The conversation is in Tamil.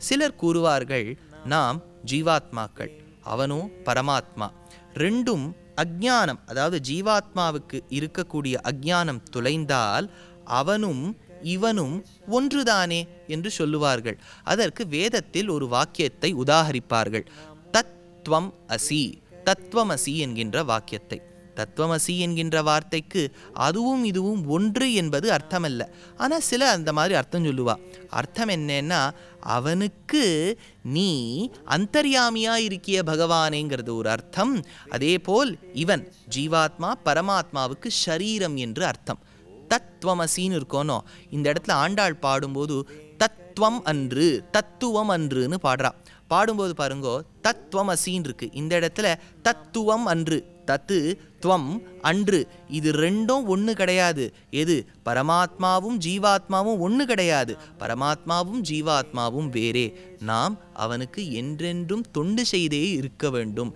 சிலர் கூறுவார்கள், நாம் ஜீவாத்மாக்கள், அவனோ பரமாத்மா, ரெண்டும் அஜ்ஞானம், அதாவது ஜீவாத்மாவுக்கு இருக்கக்கூடிய அஜ்ஞானம் துளைந்தால் அவனும் இவனும் ஒன்றுதானே என்று சொல்லுவார்கள். அதற்கு வேதத்தில் ஒரு வாக்கியத்தை உதாகரிப்பார்கள். தத்துவம் அசி, தத்துவமசி என்கின்ற வாக்கியத்தை. தத்துவமசி என்கின்ற வார்த்தைக்கு அதுவும் இதுவும் ஒன்று என்பது அர்த்தமல்ல. ஆனால் சில அந்த மாதிரி அர்த்தம் சொல்லுவா. அர்த்தம் என்னன்னா, அவனுக்கு நீ அந்தர்யாமியா இருக்கிய பகவானேங்கிறது ஒரு அர்த்தம். அதே போல் இவன் ஜீவாத்மா பரமாத்மாவுக்கு ஷரீரம் என்று அர்த்தம். தத்துவமசின்னு இருக்கோனோ, இந்த இடத்துல ஆண்டாள் பாடும்போது தத்துவம் அன்று, தத்துவம் அன்றுன்னு பாடுறா. பாடும்போது பாருங்கோ, தத்துவமசின்னு இருக்கு, இந்த இடத்துல தத்துவம் அன்று, தத்து துவம் அன்று, இது ரெண்டும் ஒன்று கிடையாது. எது? பரமாத்மாவும் ஜீவாத்மாவும் ஒன்று கிடையாது. பரமாத்மாவும் ஜீவாத்மாவும் வேறே. நாம் அவனுக்கு என்றென்றும் தொண்டு செய்தே இருக்க வேண்டும்.